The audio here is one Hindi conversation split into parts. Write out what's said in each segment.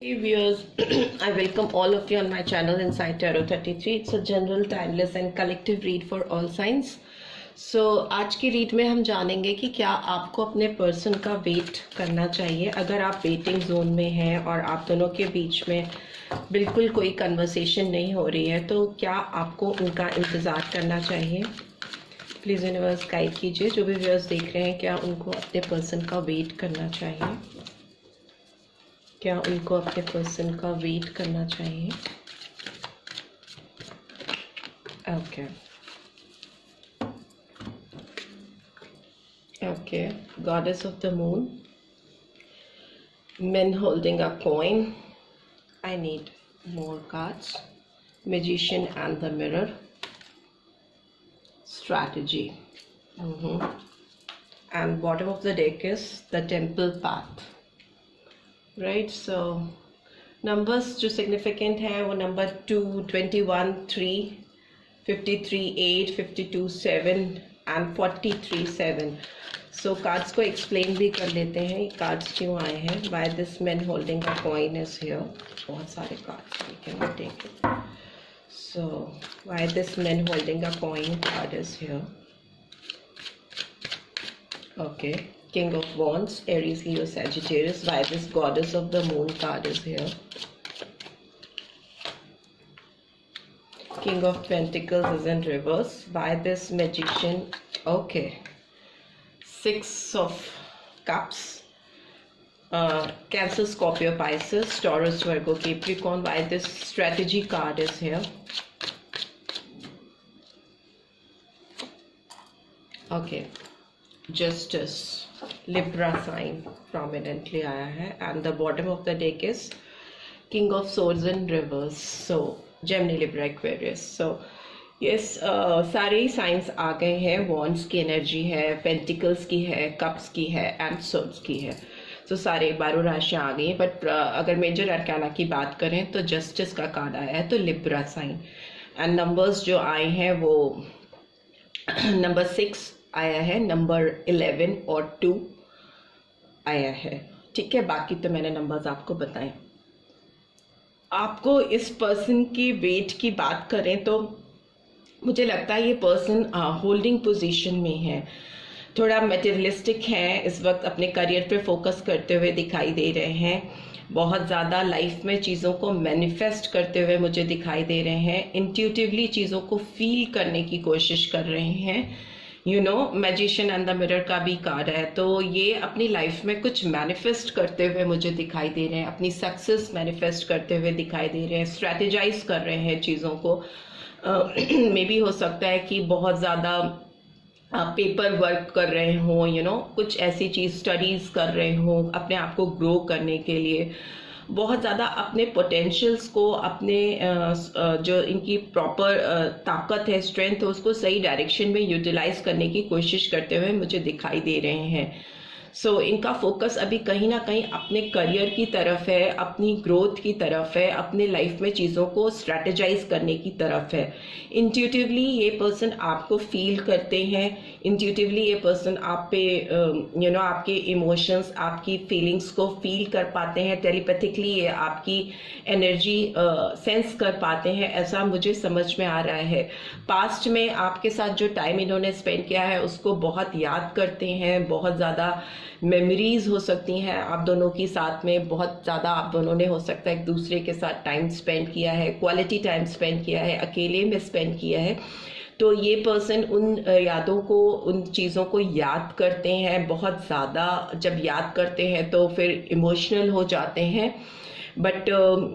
Hey viewers, I welcome all of you on my channel Inside Tarot 33. It's a general, timeless and collective read for all signs. So आज की रीड में हम जानेंगे कि क्या आपको अपने पर्सन का वेट करना चाहिए। अगर आप वेटिंग जोन में हैं और आप दोनों के बीच में बिल्कुल कोई कन्वर्सेशन नहीं हो रही है तो क्या आपको उनका इंतज़ार करना चाहिए। प्लीज़ यूनिवर्स गाइड कीजिए। जो भी व्यूअर्स देख रहे हैं, क्या उनको अपने पर्सन का वेट करना चाहिए, क्या उनको अपने पर्सन का वेट करना चाहिए। Okay okay, goddess of the moon, men holding a coin. I need more cards. Magician and the mirror. Strategy. And bottom of the deck is the temple path. Right, so numbers जो सिग्निफिकेंट हैं वो नंबर 2, 21, 3, 53, 8, 52, 7 एंड 43, 7। सो कार्ड्स को एक्सप्लेन भी कर लेते हैं, ये कार्ड्स क्यों आए हैं। Why this man holding a coin is here. बहुत सारे cards we can take it. So why this man holding a coin card is here. Okay, King of Wands, Aries, Leo, Sagittarius. Why this Goddess of the Moon card is here. King of Pentacles is in reverse. Why this Magician? Okay. Six of Cups. Cancer, Scorpio, Pisces, Taurus, Virgo, Capricorn. Why this Strategy card is here. Okay. Justice, Libra sign prominently आया है and the bottom of the deck is King of Swords in reverse. So Gemini, Libra, Aquarius. So yes, सारे साइंस आ गए हैं। वॉन्ड्स की एनर्जी है, पेंटिकल्स की है, कप्स की है एंड सोर्ड्स की है। तो सारे 12 राशियाँ आ गई हैं। बट अगर मेजर अरकाना की बात करें तो जस्टिस का कार्ड आया है, तो लिब्रा साइन। एंड नंबर्स जो आए हैं वो नंबर 6 आया है, नंबर 11 और 2 आया है। ठीक है, बाकी तो मैंने नंबर्स आपको बताए। आपको इस पर्सन की वेट की बात करें तो मुझे लगता है ये पर्सन होल्डिंग पोजीशन में है, थोड़ा मटेरियलिस्टिक है, इस वक्त अपने करियर पे फोकस करते हुए दिखाई दे रहे हैं। बहुत ज़्यादा लाइफ में चीज़ों को मैनिफेस्ट करते हुए मुझे दिखाई दे रहे हैं। इंट्यूटिवली चीज़ों को फील करने की कोशिश कर रहे हैं। मैजिशियन एंड द मिरर का भी कार्ड है, तो ये अपनी लाइफ में कुछ मैनिफेस्ट करते हुए मुझे दिखाई दे रहे हैं, अपनी सक्सेस मैनिफेस्ट करते हुए दिखाई दे रहे हैं, स्ट्रेटेजाइज कर रहे हैं चीज़ों को। मे भी हो सकता है कि बहुत ज़्यादा पेपर वर्क कर रहे हों, कुछ ऐसी चीज़ स्टडीज़ कर रहे हों अपने आप को ग्रो करने के लिए। बहुत ज़्यादा अपने पोटेंशियल्स को, अपने जो इनकी प्रॉपर ताकत है, स्ट्रेंथ है, उसको सही डायरेक्शन में यूटिलाइज करने की कोशिश करते हुए मुझे दिखाई दे रहे हैं। सो इनका फोकस अभी कहीं ना कहीं अपने करियर की तरफ है, अपनी ग्रोथ की तरफ है, अपने लाइफ में चीज़ों को स्ट्रैटेजाइज करने की तरफ है। इंट्यूटिवली ये पर्सन आपको फील करते हैं, इंट्यूटिवली ये पर्सन आप पे आपके इमोशंस, आपकी फीलिंग्स को फील कर पाते हैं। टेलीपैथिकली ये आपकी एनर्जी सेंस कर पाते हैं, ऐसा मुझे समझ में आ रहा है। पास्ट में आपके साथ जो टाइम इन्होंने स्पेंड किया है उसको बहुत याद करते हैं, बहुत ज़्यादा मेमोरीज हो सकती हैं आप दोनों की साथ में। बहुत ज़्यादा आप दोनों ने हो सकता है एक दूसरे के साथ टाइम स्पेंड किया है, क्वालिटी टाइम स्पेंड किया है, अकेले में स्पेंड किया है। तो ये पर्सन उन यादों को, उन चीज़ों को याद करते हैं बहुत ज़्यादा। जब याद करते हैं तो फिर इमोशनल हो जाते हैं। बट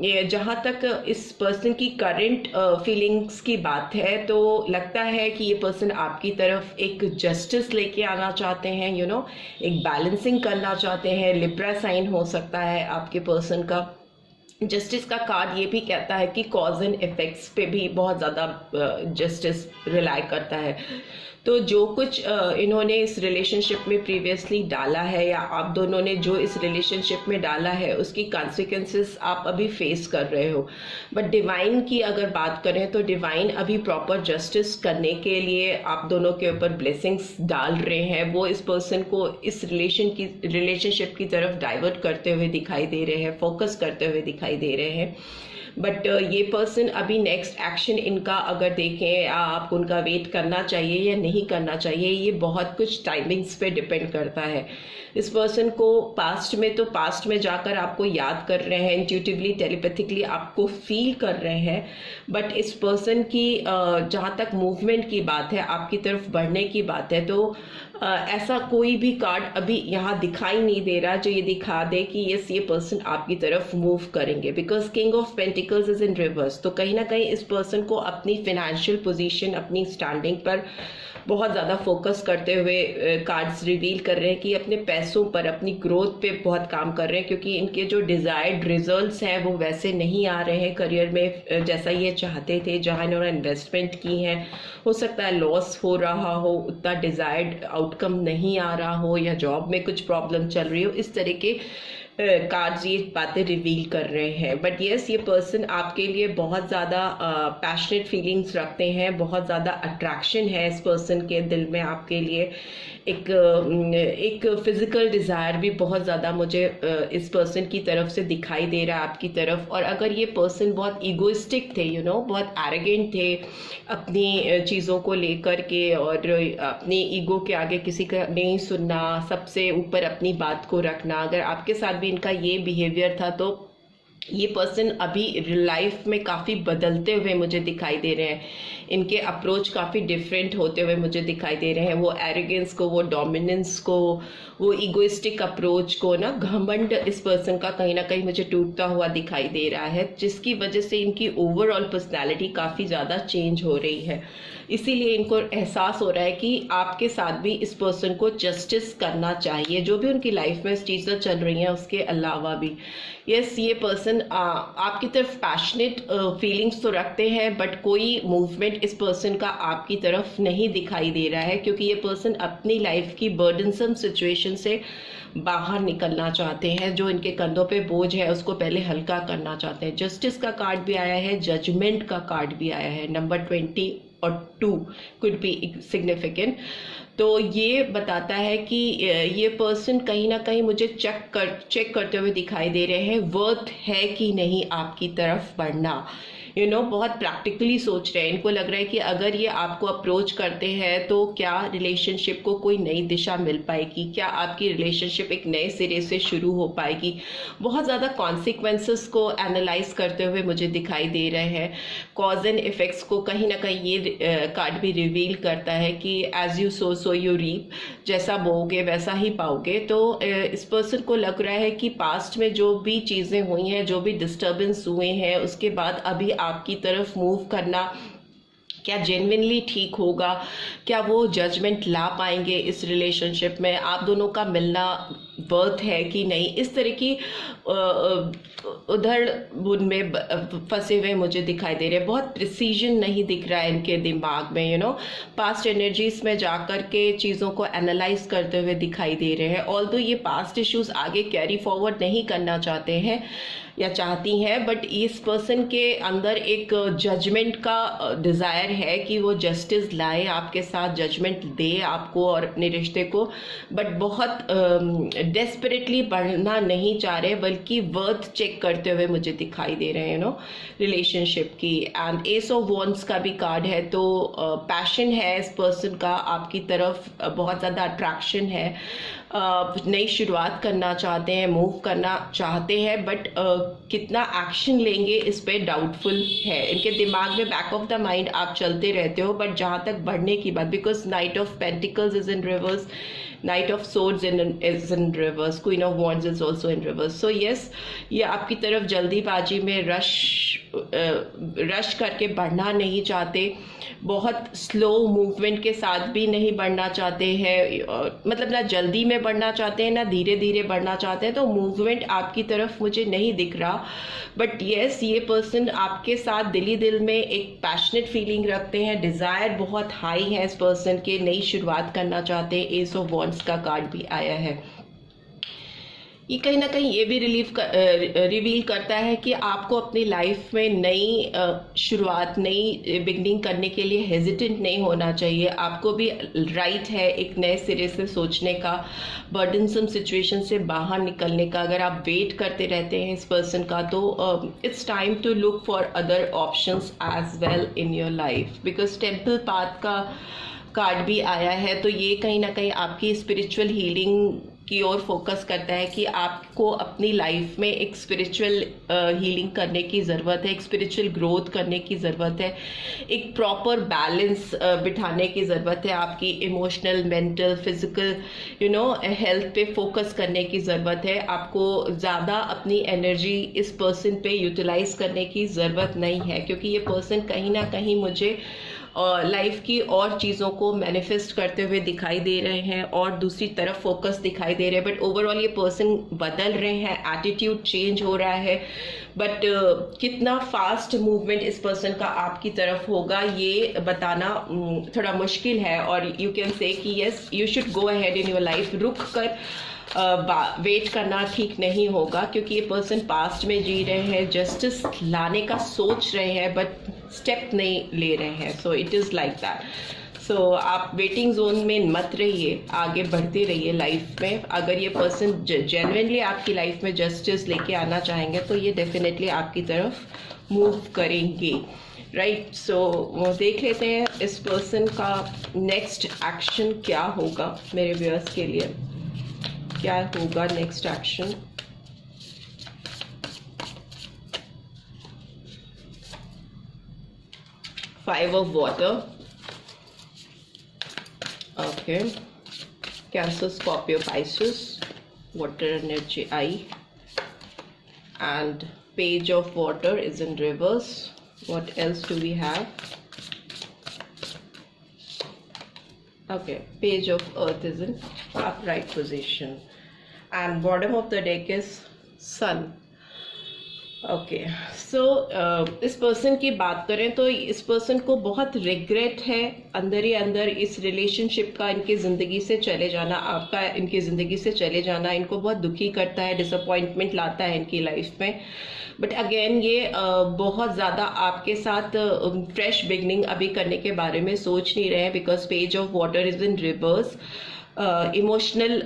ये जहाँ तक इस पर्सन की करंट फीलिंग्स की बात है तो लगता है कि ये पर्सन आपकी तरफ एक जस्टिस लेके आना चाहते हैं, एक बैलेंसिंग करना चाहते हैं। लिब्रा साइन हो सकता है आपके पर्सन का। जस्टिस का कार्ड ये भी कहता है कि कॉज एंड इफेक्ट्स पे भी बहुत ज़्यादा जस्टिस रिलाई करता है। तो जो कुछ इन्होंने इस रिलेशनशिप में प्रीवियसली डाला है या आप दोनों ने जो इस रिलेशनशिप में डाला है उसकी कॉन्सिक्वेंसेस आप अभी फेस कर रहे हो। बट डिवाइन की अगर बात करें तो डिवाइन अभी प्रॉपर जस्टिस करने के लिए आप दोनों के ऊपर ब्लेसिंग्स डाल रहे हैं। वो इस पर्सन को इस रिलेशनशिप की तरफ डाइवर्ट करते हुए दिखाई दे रहे हैं, फोकस करते हुए दिखाई दे रहे हैं। बट ये पर्सन अभी नेक्स्ट एक्शन इनका अगर देखें आप उनका वेट करना चाहिए या नहीं करना चाहिए, ये बहुत कुछ टाइमिंग्स पे डिपेंड करता है। इस पर्सन को पास्ट में जाकर आपको याद कर रहे हैं, इंट्यूटिवली टेलीपैथिकली आपको फील कर रहे हैं। बट इस पर्सन की जहाँ तक मूवमेंट की बात है, आपकी तरफ बढ़ने की बात है, तो ऐसा कोई भी कार्ड अभी यहाँ दिखाई नहीं दे रहा जो ये दिखा दे कि यस ये पर्सन आपकी तरफ मूव करेंगे। Because king of pentacles is in reverse, तो कहीं ना कहीं इस पर्सन को अपनी फिनेंशियल पोजीशन, अपनी स्टैंडिंग पर बहुत ज़्यादा फोकस करते हुए कार्ड्स रिवील कर रहे हैं कि अपने पैसों पर, अपनी ग्रोथ पे बहुत काम कर रहे हैं, क्योंकि इनके जो डिज़ायर्ड रिजल्ट्स हैं वो वैसे नहीं आ रहे हैं करियर में जैसा ये चाहते थे। जहाँ इन्होंने इन्वेस्टमेंट की है, हो सकता है लॉस हो रहा हो, उतना डिज़ायर्ड आउटकम नहीं आ रहा हो, या जॉब में कुछ प्रॉब्लम चल रही हो। इस तरह के कार्ड्स ये बातें रिवील कर रहे हैं। बट येस, ये पर्सन आपके लिए बहुत ज़्यादा पैशनेट फीलिंग्स रखते हैं, बहुत ज़्यादा अट्रैक्शन है इस पर्सन के दिल में आपके लिए। एक फिजिकल डिज़ायर भी बहुत ज़्यादा मुझे इस पर्सन की तरफ से दिखाई दे रहा है आपकी तरफ। और अगर ये पर्सन बहुत ईगोइस्टिक थे, बहुत एरोगेंट थे अपनी चीज़ों को लेकर के, और अपनी ईगो के आगे किसी का नहीं सुनना, सबसे ऊपर अपनी बात को रखना, अगर आपके साथ भी इनका ये बिहेवियर था, तो ये पर्सन अभी लाइफ में काफ़ी बदलते हुए मुझे दिखाई दे रहे हैं। इनके अप्रोच काफ़ी डिफरेंट होते हुए मुझे दिखाई दे रहे हैं। वो एरोगेंस को, वो डोमिनेंस को, वो ईगोइस्टिक अप्रोच को, घमंड इस पर्सन का कहीं ना कहीं मुझे टूटता हुआ दिखाई दे रहा है, जिसकी वजह से इनकी ओवरऑल पर्सनैलिटी काफ़ी ज़्यादा चेंज हो रही है। इसीलिए इनको एहसास हो रहा है कि आपके साथ भी इस पर्सन को जस्टिस करना चाहिए, जो भी उनकी लाइफ में इस चीज़ें चल रही हैं उसके अलावा भी। यस, ये पर्सन आपकी तरफ पैशनेट फीलिंग्स तो रखते हैं, बट कोई मूवमेंट इस पर्सन का आपकी तरफ नहीं दिखाई दे रहा है, क्योंकि ये पर्सन अपनी लाइफ की बर्डनसम सिचुएशन से बाहर निकलना चाहते हैं। जो इनके कंधों पे बोझ है उसको पहले हल्का करना चाहते हैं। जस्टिस का कार्ड भी आया है, जजमेंट का कार्ड भी आया है। नंबर 20 और 2 कुड बी सिग्निफिकेंट। तो ये बताता है कि ये पर्सन कहीं ना कहीं मुझे चेक करते हुए दिखाई दे रहे हैं, वर्थ है कि नहीं आपकी तरफ बढ़ना। बहुत प्रैक्टिकली सोच रहे हैं। इनको लग रहा है कि अगर ये आपको अप्रोच करते हैं तो क्या रिलेशनशिप को कोई नई दिशा मिल पाएगी, क्या आपकी रिलेशनशिप एक नए सिरे से शुरू हो पाएगी। बहुत ज़्यादा कॉन्सिक्वेंसेस को एनालाइज करते हुए मुझे दिखाई दे रहे हैं। कॉज एंड इफेक्ट्स को कहीं ना कहीं ये कार्ड भी रिवील करता है कि as you sow you reap, जैसा बोओगे वैसा ही पाओगे। तो इस पर्सन को लग रहा है कि पास्ट में जो भी चीज़ें हुई हैं, जो भी डिस्टर्बेंस हुए हैं, उसके बाद अभी आपकी तरफ मूव करना क्या जेन्युइनली ठीक होगा, क्या वो जजमेंट ला पाएंगे इस रिलेशनशिप में, आप दोनों का मिलना वर्थ है कि नहीं। इस तरह की उधर में फंसे हुए मुझे दिखाई दे रहे हैं। बहुत प्रिसीजन नहीं दिख रहा है इनके दिमाग में। पास्ट एनर्जीज में जाकर के चीज़ों को एनालाइज करते हुए दिखाई दे रहे हैं। ऑल्दो ये पास्ट इश्यूज आगे कैरी फॉरवर्ड नहीं करना चाहते हैं या चाहती हैं, बट इस पर्सन के अंदर एक जजमेंट का डिज़ायर है कि वो जस्टिस लाए, आपके साथ जजमेंट दे आपको और अपने रिश्ते को। बट बहुत डेस्परेटली बढ़ना नहीं चाह रहे, बल्कि वर्थ चेक करते हुए मुझे दिखाई दे रहे हैं रिलेशनशिप की। एंड एस ऑफ वॉन्ड्स का भी कार्ड है, तो पैशन है इस पर्सन का आपकी तरफ, बहुत ज़्यादा अट्रैक्शन है, नई शुरुआत करना चाहते हैं, मूव करना चाहते हैं, बट कितना एक्शन लेंगे इस पे डाउटफुल है। इनके दिमाग में बैक ऑफ द माइंड आप चलते रहते हो, बट जहाँ तक बढ़ने की बात, because night of pentacles is in reverse, night of swords is in reverse, queen of wands is also in reverse. So yes, ये आपकी तरफ जल्दीबाजी में रश रश करके बढ़ना नहीं चाहते, बहुत स्लो मूवमेंट के साथ भी नहीं बढ़ना चाहते हैं, मतलब ना जल्दी में बढ़ना चाहते हैं ना धीरे धीरे बढ़ना चाहते हैं, तो मूवमेंट आपकी तरफ मुझे नहीं दिख रहा। बट येस, ये पर्सन आपके साथ दिली दिल में एक पैशनेट फीलिंग रखते हैं, डिज़ायर बहुत हाई है इस पर्सन के, नई शुरुआत करना चाहते हैं। एस ऑफ वॉन्ड्स का कार्ड भी आया है। ये कहीं ना कहीं ये भी रिवील करता है कि आपको अपनी लाइफ में नई शुरुआत, नई बिगनिंग करने के लिए हेजिटेंट नहीं होना चाहिए। आपको भी राइट है एक नए सिरे से सोचने का, बर्डनसम सिचुएशन से बाहर निकलने का। अगर आप वेट करते रहते हैं इस पर्सन का, तो it's time to look for other options as well in your life, because temple path का कार्ड भी आया है। तो ये कहीं ना कहीं आपकी स्पिरिचुअल हीलिंग की ओर फोकस करता है कि आपको अपनी लाइफ में एक स्पिरिचुअल हीलिंग करने की ज़रूरत है, एक स्पिरिचुअल ग्रोथ करने की ज़रूरत है, एक प्रॉपर बैलेंस बिठाने की ज़रूरत है। आपकी इमोशनल, मेंटल, फिजिकल हेल्थ पे फोकस करने की ज़रूरत है। आपको ज़्यादा अपनी एनर्जी इस पर्सन पे यूटिलाइज करने की ज़रूरत नहीं है, क्योंकि ये पर्सन कहीं ना कहीं मुझे लाइफ की और चीज़ों को मैनिफेस्ट करते हुए दिखाई दे रहे हैं और दूसरी तरफ फोकस दिखाई दे रहे हैं। बट ओवरऑल ये पर्सन बदल रहे हैं, एटीट्यूड चेंज हो रहा है। बट कितना फास्ट मूवमेंट इस पर्सन का आपकी तरफ होगा ये बताना थोड़ा मुश्किल है। और यू कैन से कि yes, you should go ahead in your life. रुक कर वेट करना ठीक नहीं होगा, क्योंकि ये पर्सन पास्ट में जी रहे हैं, जस्टिस लाने का सोच रहे हैं बट स्टेप नहीं ले रहे हैं। So it is like that. So आप वेटिंग जोन में मत रहिए, आगे बढ़ते रहिए लाइफ में। अगर ये पर्सन जेन्युइनली आपकी लाइफ में जस्टिस लेके आना चाहेंगे तो ये डेफिनेटली आपकी तरफ मूव करेंगे, राइट। सो देख लेते हैं इस पर्सन का नेक्स्ट एक्शन क्या होगा मेरे व्यूअर्स के लिए। क्या होगा next action? Five of water, okay. Cancer, Scorpio, Pisces, water energy I, and page of water is in reverse. What else do we have? Okay, page of earth is in upright position, and bottom of the deck is sun. Okay, so इस पर्सन की बात करें तो इस पर्सन को बहुत रिग्रेट है अंदर ही अंदर इस रिलेशनशिप का, इनकी ज़िंदगी से चले जाना, आपका इनकी ज़िंदगी से चले जाना इनको बहुत दुखी करता है, डिसअपॉइंटमेंट लाता है इनकी लाइफ में। बट अगेन ये बहुत ज़्यादा आपके साथ फ्रेश बिगनिंग अभी करने के बारे में सोच नहीं रहे हैं, because page of water is in reverse. Emotional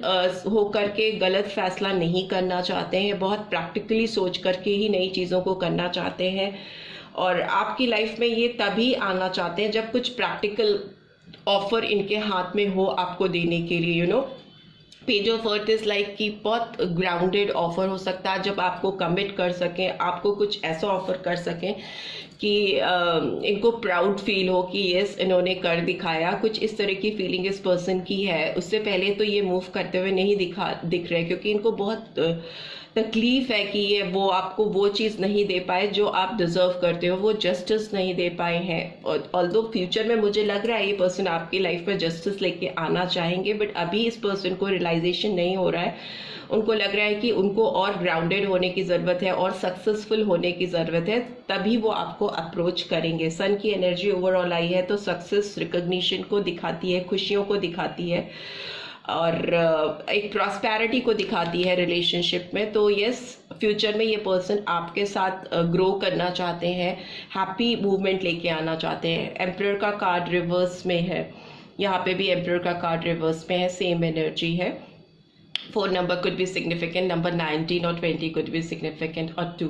होकर के गलत फैसला नहीं करना चाहते हैं, बहुत प्रैक्टिकली सोच करके ही नई चीज़ों को करना चाहते हैं। और आपकी लाइफ में ये तभी आना चाहते हैं जब कुछ प्रैक्टिकल ऑफर इनके हाथ में हो आपको देने के लिए, page of earth is like कि बहुत ग्राउंडेड ऑफर हो सकता है जब आपको कमिट कर सकें, आपको कुछ ऐसा ऑफर कर सकें कि इनको प्राउड फील हो कि यस इन्होंने कर दिखाया। कुछ इस तरह की फीलिंग इस पर्सन की है। उससे पहले तो ये मूव करते हुए नहीं दिख रहे, क्योंकि इनको बहुत तकलीफ है कि ये वो आपको वो चीज़ नहीं दे पाए जो आप डिजर्व करते हो, वो जस्टिस नहीं दे पाए हैं। और ऑल्दो फ्यूचर में मुझे लग रहा है ये पर्सन आपकी लाइफ में जस्टिस लेके आना चाहेंगे, बट अभी इस पर्सन को रियलाइजेशन नहीं हो रहा है। उनको लग रहा है कि उनको और ग्राउंडेड होने की ज़रूरत है और सक्सेसफुल होने की ज़रूरत है, तभी वो आपको अप्रोच करेंगे। सन की एनर्जी ओवरऑल आई है तो सक्सेस रिकॉग्निशन को दिखाती है, खुशियों को दिखाती है और एक प्रॉस्पेरिटी को दिखाती है रिलेशनशिप में। तो यस, फ्यूचर में ये पर्सन आपके साथ ग्रो करना चाहते हैं, हैप्पी मूवमेंट लेके आना चाहते हैं। एम्परर का कार्ड रिवर्स में है, यहाँ पे भी एम्परर का कार्ड रिवर्स में है, सेम एनर्जी है। 4 number could be significant, number 19 or 20 could be significant, or 2.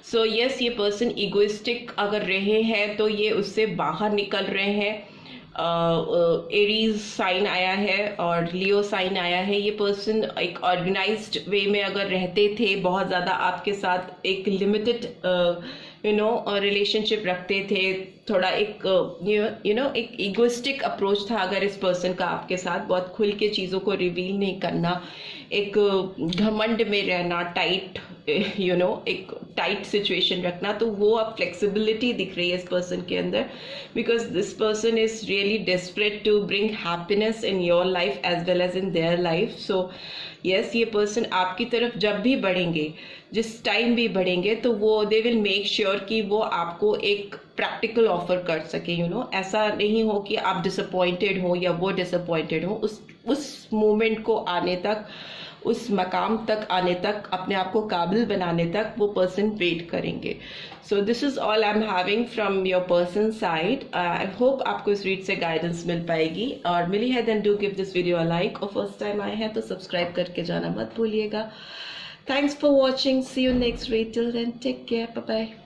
So yes, ये पर्सन इगोइस्टिक अगर रहे हैं तो ये उससे बाहर निकल रहे हैं। एरीज साइन आया है और लियो साइन आया है। ये पर्सन एक ऑर्गेनाइज्ड वे में अगर रहते थे, बहुत ज़्यादा आपके साथ एक लिमिटेड रिलेशनशिप रखते थे, थोड़ा एक एक इगोइस्टिक अप्रोच था अगर इस पर्सन का आपके साथ, बहुत खुल के चीज़ों को रिवील नहीं करना, एक घमंड में रहना, टाइट एक टाइट सिचुएशन रखना, तो वो अब फ्लेक्सिबिलिटी दिख रही है इस पर्सन के अंदर, because this person is really desperate to bring happiness in your life as well as in their life. So yes, ये पर्सन आपकी तरफ जब भी बढ़ेंगे, जिस टाइम भी बढ़ेंगे, तो वो दे विल मेक श्योर कि वो आपको एक प्रैक्टिकल ऑफर कर सके. ऐसा नहीं हो कि आप डिसअपॉइंटेड हो या वो डिसअपॉइंटेड हो. उस मोमेंट को आने तक, उस मकाम तक आने तक, अपने आप को काबिल बनाने तक वो पर्सन वेट करेंगे. So this is all I am having from your person side. I hope आपको इस रीड से गाइडेंस मिल पाएगी, और मिली है then do give this video a like, और फर्स्ट टाइम आए हैं तो सब्सक्राइब करके जाना मत भूलिएगा. Thanks for watching. See you next read. Till then take care. Bye bye.